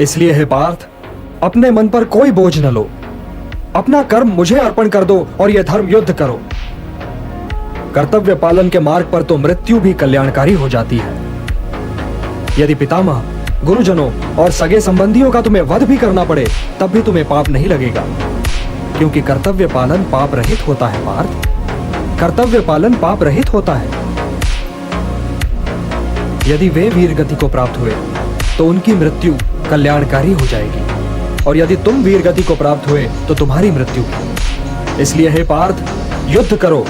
इसलिए हे पार्थ, अपने मन पर कोई बोझ न लो। अपना कर्म मुझे अर्पण कर दो और यह धर्म युद्ध करो। कर्तव्य पालन के मार्ग पर तो मृत्यु भी कल्याणकारी हो जाती है। यदि पितामह, गुरुजनों और सगे संबंधियों का तुम्हें वध भी करना पड़े तब भी तुम्हें पाप नहीं लगेगा, क्योंकि कर्तव्य पालन पाप रहित होता है पार्थ। कर्तव्य पालन पाप रहित होता है। यदि वे वीर गति को प्राप्त हुए तो उनकी मृत्यु कल्याणकारी हो जाएगी, और यदि तुम वीर गति को प्राप्त हुए तो तुम्हारी मृत्यु। इसलिए हे पार्थ, युद्ध करो,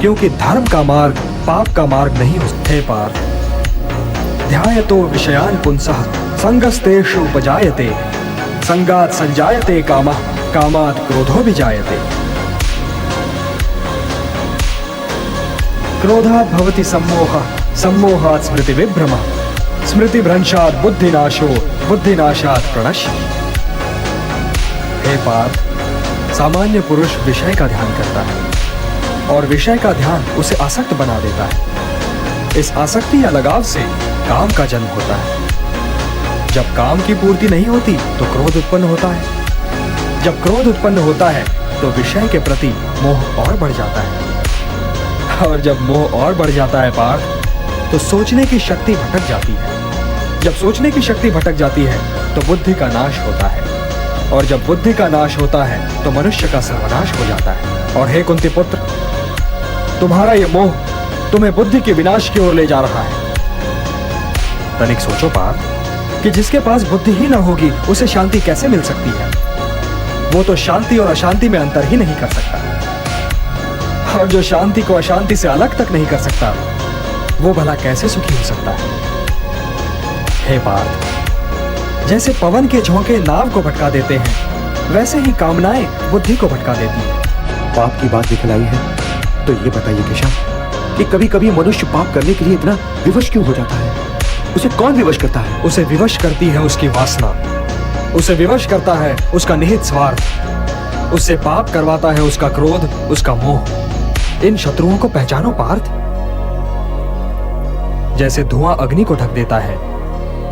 क्योंकि धर्म का मार्ग पाप का मार्ग नहीं हो सकता। हे पार्थ, ध्यायतो विषयान् पुंसः संगस्तेषु उपजायते, संगात् संजायते कामः, कामात् क्रोधो विजायते। क्रोधात् भवति सम्मोहः, सम्मोहात् स्मृति विभ्रमः, स्मृति भ्रंशात् बुद्धिनाशो, बुद्धिनाशात् प्रणश्यति। हे पार्थ, सामान्य पुरुष विषय का ध्यान करता है और विषय का ध्यान उसे आसक्त बना देता है। इस आसक्ति या लगाव से काम का जन्म होता है। जब काम की पूर्ति नहीं होती तो क्रोध उत्पन्न होता है। जब क्रोध उत्पन्न होता है तो विषय के प्रति मोह और बढ़ जाता है, और जब मोह और बढ़ जाता है पार्थ, तो सोचने की शक्ति भटक जाती है। जब सोचने की शक्ति भटक जाती है तो बुद्धि का नाश होता है, और जब बुद्धि का नाश होता है तो मनुष्य का सर्वनाश हो जाता है। और हे कुंती पुत्र, तुम्हारा ये मोह तुम्हें बुद्धि के विनाश की ओर ले जा रहा है। तनिक सोचो पार्थ कि जिसके पास बुद्धि ही ना होगी उसे शांति कैसे मिल सकती है? वो तो शांति और अशांति में अंतर ही नहीं कर सकता, और जो शांति को अशांति से अलग तक नहीं कर सकता वो भला कैसे सुखी हो सकता है? हे पार्थ, जैसे पवन के झोंके नाव को भटका देते हैं, वैसे ही कामनाएं बुद्धि को भटका देती हैं। पाप की बात दिखलाई है तो ये बताइए केशव कि कभी कभी मनुष्य पाप करने के लिए इतना विवश क्यों हो जाता है? उसे कौन विवश करता है? उसे विवश करती है उसकी वासना, उसे विवश करता है उसका निहित स्वार्थ, उससे पाप करवाता है उसका क्रोध, उसका मोह। इन शत्रुओं को पहचानो पार्थ। जैसे धुआं अग्नि को ढक देता है,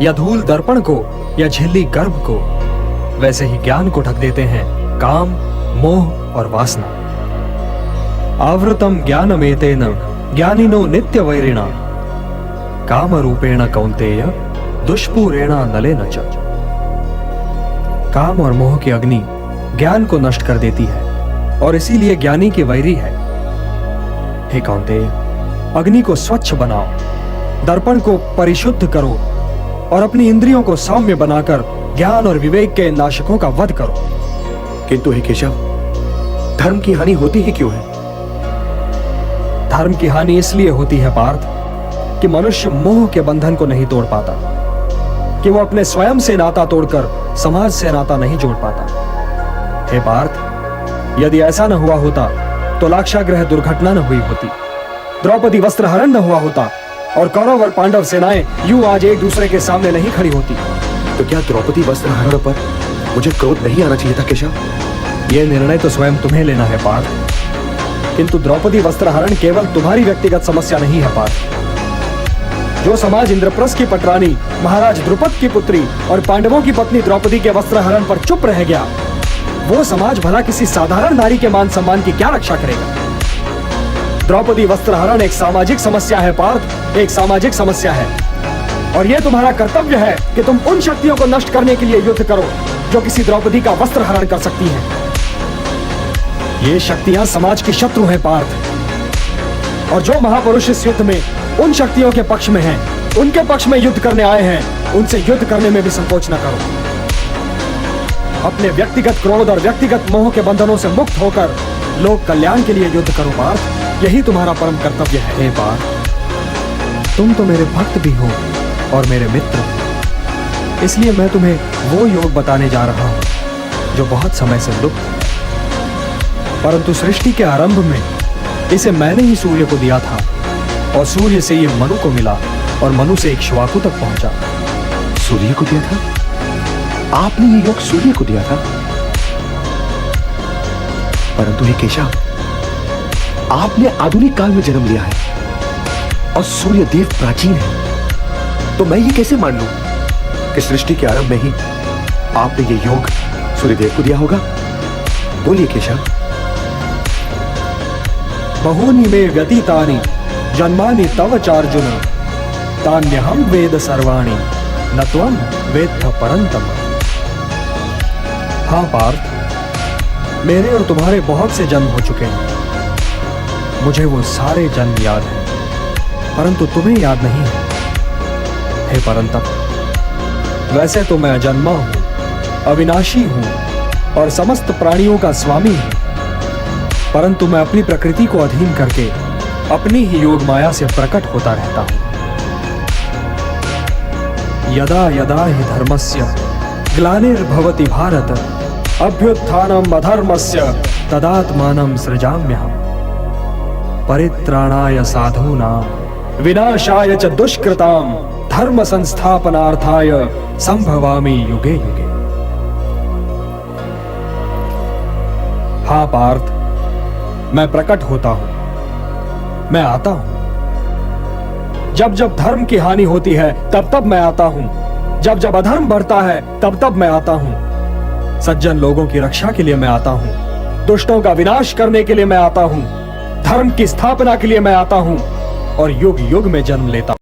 या धूल दर्पण को, या झिल्ली गर्भ को, वैसे ही ज्ञान को ढक देते हैं काम, मोह और वासना। आवृतम ज्ञानमेतेन ज्ञानिनो नित्य वैरिणा, काम रूपेण कौन्तेय दुष्पूरेण नलेन च। काम और मोह की अग्नि ज्ञान को नष्ट कर देती है, और इसीलिए ज्ञानी की वैरी है। हे कौन्तेय, अग्नि को स्वच्छ बनाओ, दर्पण को परिशुद्ध करो, और अपनी इंद्रियों को सौम्य बनाकर ज्ञान और विवेक के नाशकों का वध करो। किंतु हे केशव, धर्म की हानि होती ही क्यों है? धर्म की हानि इसलिए होती है पार्थ कि मनुष्य मोह के बंधन को नहीं तोड़ पाता, कि वो अपने स्वयं से नाता तोड़कर समाज से नाता नहीं जोड़ पाता। हे पार्थ, यदि ऐसा न हुआ होता तो लाक्षागृह दुर्घटना न हुई होती, द्रौपदी वस्त्र हरण न हुआ होता, और कौरव और पांडव सेनाएं यूं आज एक दूसरे के सामने नहीं खड़ी होती। तो क्या द्रौपदी वस्त्र हरण पर मुझे क्रोध नहीं आना चाहिए था केशव? यह निर्णय तो स्वयं तुम्हें लेना है पार्थ, किंतु द्रौपदी वस्त्र हरण केवल तुम्हारी व्यक्तिगत समस्या नहीं है पार्थ। जो समाज इंद्रप्रस्थ की पटरानी महाराज द्रुपद की पुत्री और पांडवों की पत्नी द्रौपदी के वस्त्र हरण पर चुप रह गया, वो समाज भला किसी साधारण नारी के मान सम्मान की क्या रक्षा करेगा? द्रौपदी वस्त्र हरण एक सामाजिक समस्या है पार्थ, एक सामाजिक समस्या है, और यह तुम्हारा कर्तव्य है कि तुम उन शक्तियों को नष्ट करने के लिए युद्ध करो जो किसी द्रौपदी का वस्त्र हरण कर सकती हैं। ये शक्तियां समाज की शत्रु हैं पार्थ, और जो महापुरुष इस युद्ध में उन शक्तियों के पक्ष में हैं, उनके पक्ष में युद्ध करने आए हैं, उनसे युद्ध करने में भी संकोच न करो। अपने व्यक्तिगत क्रोध और व्यक्तिगत मोह के बंधनों से मुक्त होकर लोक कल्याण के लिए युद्ध करो पार्थ, यही तुम्हारा परम कर्तव्य है। हे पार्थ, तुम तो मेरे भक्त भी हो और मेरे मित्र, इसलिए मैं तुम्हें वो योग बताने जा रहा हूं जो बहुत समय से लुप्त है, परंतु सृष्टि के आरंभ में इसे मैंने ही सूर्य को दिया था, और सूर्य से ये मनु को मिला, और मनु से इक्ष्वाकु तक पहुंचा। सूर्य को दिया था? आपने ये योग सूर्य को दिया था? परंतु हे केशव, आपने आधुनिक काल में जन्म लिया है और सूर्य देव प्राचीन है, तो मैं ये कैसे मान लूं कि सृष्टि के आरंभ में ही आपने ये योग सूर्यदेव को दिया होगा? बोलिए केशव। बहूनि मे व्यतीतानि जन्मानि तव चार्जुन, तान्यहं वेद सर्वाणि न त्वं वेत्थ परन्तप। हाँ पार्थ, मेरे और तुम्हारे बहुत से जन्म हो चुके हैं। मुझे वो सारे जन्म याद हैं, परंतु तुम्हें याद नहीं है। हे परंतप, वैसे तो मैं अजन्मा हूं, अविनाशी हूं और समस्त प्राणियों का स्वामी हूं, परंतु मैं अपनी प्रकृति को अधीन करके अपनी ही योग माया से प्रकट होता रहता हूं। यदा यदा हि धर्मस्य ग्लानिर्भवति भारत, अभ्युत्थानम् अधर्मस्य तदात्मानं सृजाम्यहम्। परित्राणाय साधूनां विनाशाय च दुष्कृतां, धर्म संस्थापनार्थाय संभवामि युगे युगे। हाँ पार्थ, मैं प्रकट होता हूं, मैं आता हूं। जब जब धर्म की हानि होती है तब तब मैं आता हूं, जब जब अधर्म बढ़ता है तब तब मैं आता हूं। सज्जन लोगों की रक्षा के लिए मैं आता हूं, दुष्टों का विनाश करने के लिए मैं आता हूं, धर्म की स्थापना के लिए मैं आता हूं और युग युग में जन्म लेता हूं।